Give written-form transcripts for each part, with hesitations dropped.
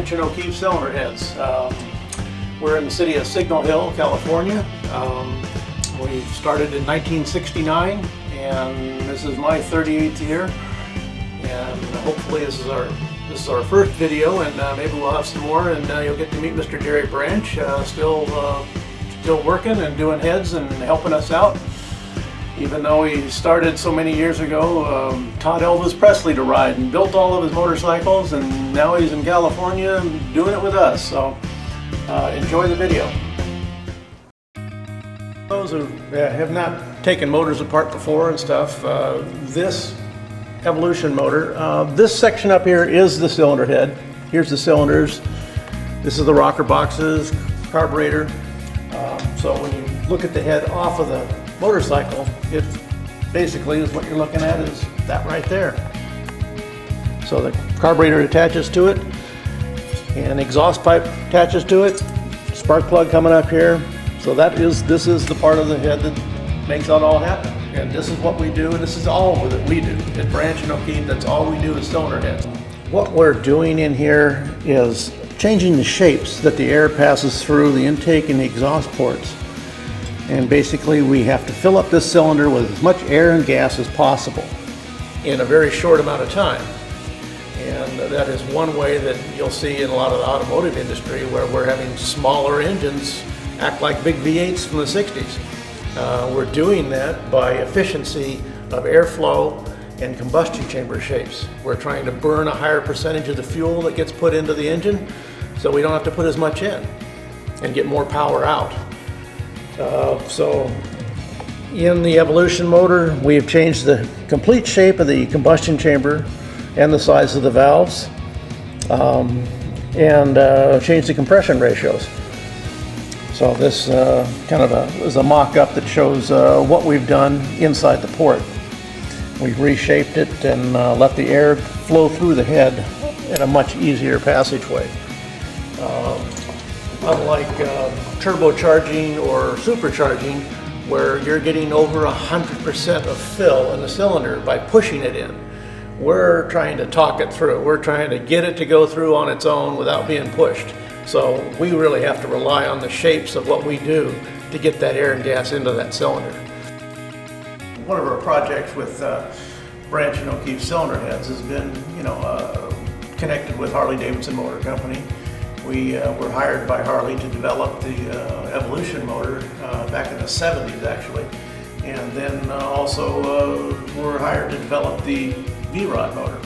Branch and O'Keefe cylinder heads. We're in the city of Signal Hill, California. We started in 1969, and this is my 38th year. And hopefully this is our first video, and maybe we'll have some more, and you'll get to meet Mr. Jerry Branch, still working and doing heads and helping us out. Even though he started so many years ago, taught Elvis Presley to ride and built all of his motorcycles, and now he's in California doing it with us. So enjoy the video. Those who have not taken motors apart before and stuff, this Evolution motor, this section up here is the cylinder head. Here's the cylinders. This is the rocker boxes, carburetor. So when you look at the head off of the motorcycle, it basically is what you're looking at is that right there. So the carburetor attaches to it, and exhaust pipe attaches to it, spark plug coming up here. So this is the part of the head that makes that all happen. And this is what we do, and this is all that we do. At Branch and O'Keefe, that's all we do is cylinder heads. What we're doing in here is changing the shapes that the air passes through the intake and the exhaust ports. And basically we have to fill up this cylinder with as much air and gas as possible in a very short amount of time. And that is one way that you'll see in a lot of the automotive industry, where we're having smaller engines act like big V8s from the 60s. We're doing that by efficiency of airflow and combustion chamber shapes. We're trying to burn a higher percentage of the fuel that gets put into the engine, so we don't have to put as much in and get more power out. So in the Evolution motor, we have changed the complete shape of the combustion chamber and the size of the valves, and changed the compression ratios. So this kind of is a mock-up that shows what we've done inside the port. We've reshaped it and let the air flow through the head in a much easier passageway. Unlike turbocharging or supercharging, where you're getting over 100% of fill in the cylinder by pushing it in, we're trying to talk it through. We're trying to get it to go through on its own without being pushed. So we really have to rely on the shapes of what we do to get that air and gas into that cylinder. One of our projects with Branch and O'Keefe cylinder heads has been, connected with Harley Davidson Motor Company. We were hired by Harley to develop the Evolution motor back in the 70s, actually. And then also were hired to develop the V-Rod motor.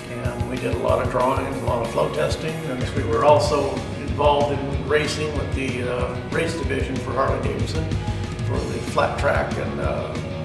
And we did a lot of drawing, a lot of flow testing, and we were also involved in racing with the race division for Harley Davidson for the flat track and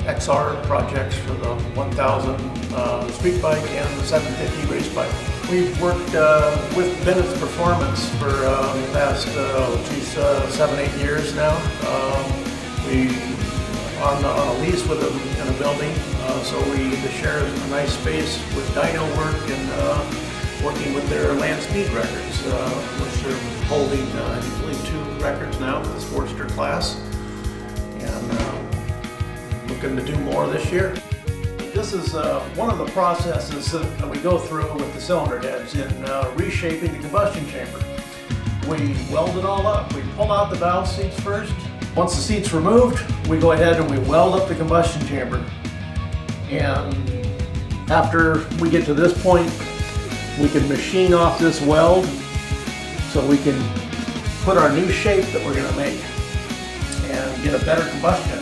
XR projects for the 1000 street bike and the 750 race bike. We've worked with Bennett's Performance for the past 7-8 years now. We on a lease with them in a building, so we share a nice space with dyno work and working with their land speed records, which they're holding, I believe, 2 records now for the Sportster class, and looking to do more this year. This is one of the processes that we go through with the cylinder heads in reshaping the combustion chamber. We weld it all up. We pull out the valve seats first. Once the seat's removed, we go ahead and we weld up the combustion chamber. And after we get to this point, we can machine off this weld so we can put our new shape that we're going to make and get a better combustion.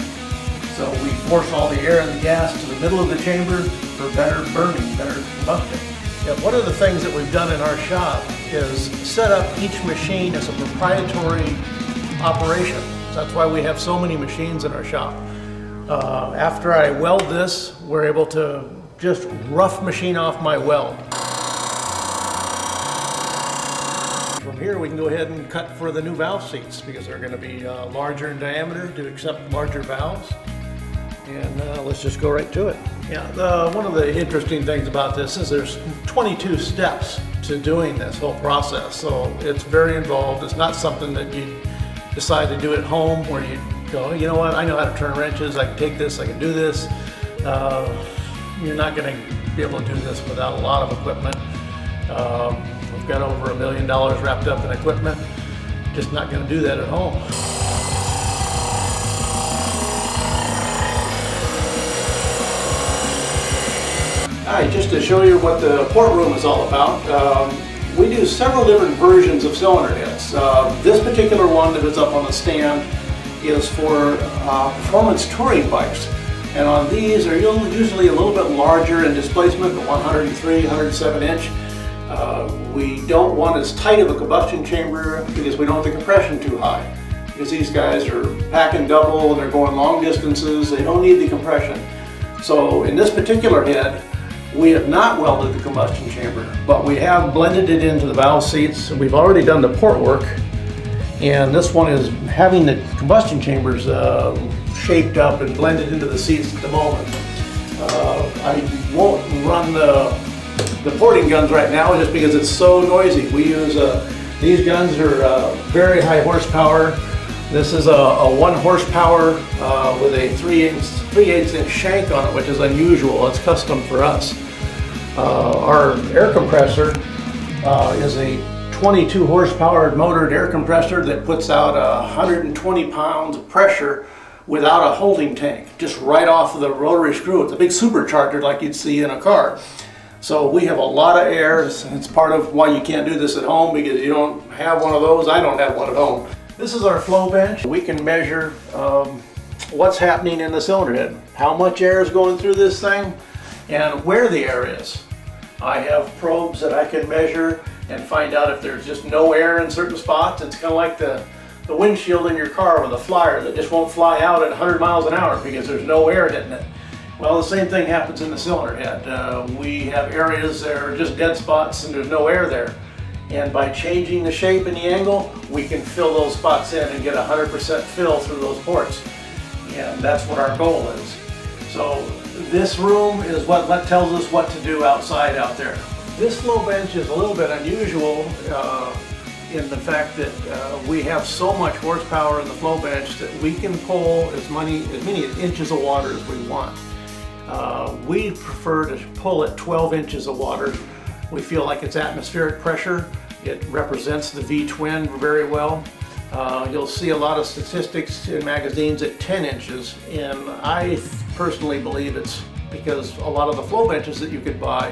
So we force all the air and the gas to the middle of the chamber for better burning, better combustion. Yeah, one of the things that we've done in our shop is set up each machine as a proprietary operation. That's why we have so many machines in our shop. After I weld this, we're able to just rough machine off my weld. From here we can go ahead and cut for the new valve seats because they're going to be larger in diameter to accept larger valves. And let's just go right to it. Yeah, one of the interesting things about this is there's 22 steps to doing this whole process. So it's very involved. It's not something that you decide to do at home where you go, you know what, I know how to turn wrenches, I can take this, I can do this. You're not going to be able to do this without a lot of equipment. Of got over $1 million wrapped up in equipment. Just not going to do that at home. All right, just to show you what the port room is all about, we do several different versions of cylinder heads. This particular one that is up on the stand is for performance touring bikes. And on these, they're usually a little bit larger in displacement, the 103, 107 inch. We don't want as tight of a combustion chamber because we don't want the compression too high. Because these guys are packing double and they're going long distances, they don't need the compression. So in this particular head, we have not welded the combustion chamber, but we have blended it into the valve seats. We've already done the port work, and this one is having the combustion chambers shaped up and blended into the seats at the moment. I won't run the porting guns right now just because it's so noisy. We use these guns are very high horsepower. This is a 1 horsepower with a 3/8 inch shank on it, which is unusual. It's custom for us. Our air compressor is a 22 horsepower motored air compressor that puts out 120 pounds of pressure without a holding tank, just right off of the rotary screw. It's a big supercharger like you'd see in a car. So we have a lot of air. It's part of why you can't do this at home, because you don't have one of those. I don't have one at home. This is our flow bench. We can measure what's happening in the cylinder head, how much air is going through this thing, and where the air is. I have probes that I can measure and find out if there's just no air in certain spots. It's kind of like the windshield in your car with a flyer that just won't fly out at 100 miles an hour because there's no air hitting it. Well, the same thing happens in the cylinder head. We have areas that are just dead spots and there's no air there. And by changing the shape and the angle, we can fill those spots in and get 100% fill through those ports. And that's what our goal is. So this room is what tells us what to do outside out there. This flow bench is a little bit unusual in the fact that we have so much horsepower in the flow bench that we can pull as many inches of water as we want. We prefer to pull at 12 inches of water. We feel like it's atmospheric pressure. It represents the V-twin very well. You'll see a lot of statistics in magazines at 10 inches, and I personally believe it's because a lot of the flow benches that you could buy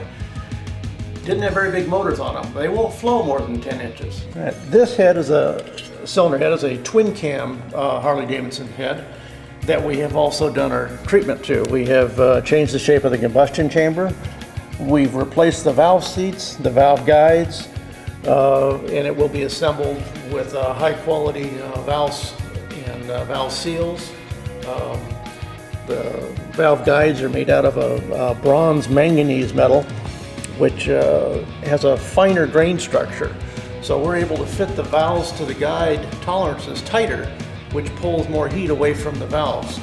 didn't have very big motors on them. They won't flow more than 10 inches. Right. This head is cylinder head is a twin cam Harley Davidson head that we have also done our treatment to. We have changed the shape of the combustion chamber. We've replaced the valve seats, the valve guides, and it will be assembled with high quality valves and valve seals. The valve guides are made out of a bronze manganese metal, which has a finer grain structure. So we're able to fit the valves to the guide tolerances tighter, which pulls more heat away from the valves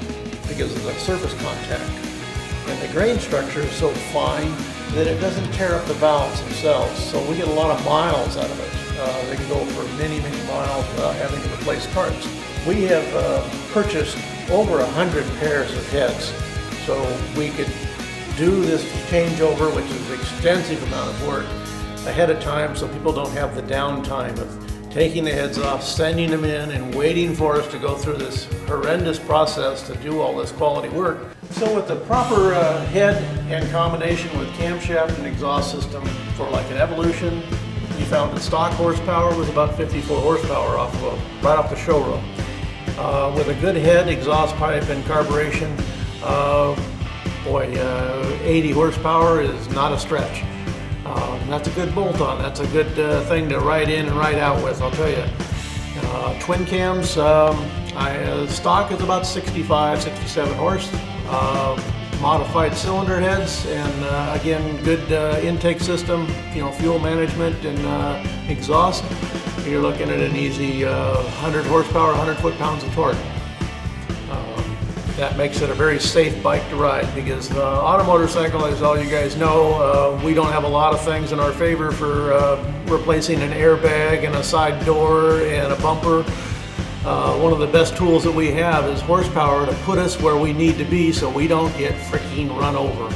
because of the surface contact. And the grain structure is so fine that it doesn't tear up the valves themselves. So we get a lot of miles out of it. They can go for many, many miles without having to replace parts. We have purchased over 100 pairs of heads. So we could do this changeover, which is an extensive amount of work, ahead of time so people don't have the downtime of taking the heads off, sending them in, and waiting for us to go through this horrendous process to do all this quality work. So with the proper head and combination with camshaft and exhaust system for like an Evolution, we found that stock horsepower was about 54 horsepower right off the showroom. With a good head, exhaust pipe, and carburation, 80 horsepower is not a stretch. That's a good bolt-on. That's a good thing to ride in and ride out with, I'll tell you. Twin cams, stock is about 65, 67 horse. Modified cylinder heads, and again, good intake system, fuel management and exhaust. You're looking at an easy 100 horsepower, 100 foot-pounds of torque. That makes it a very safe bike to ride, because on a motorcycle, as all you guys know, we don't have a lot of things in our favor for replacing an airbag and a side door and a bumper. One of the best tools that we have is horsepower to put us where we need to be so we don't get freaking run over.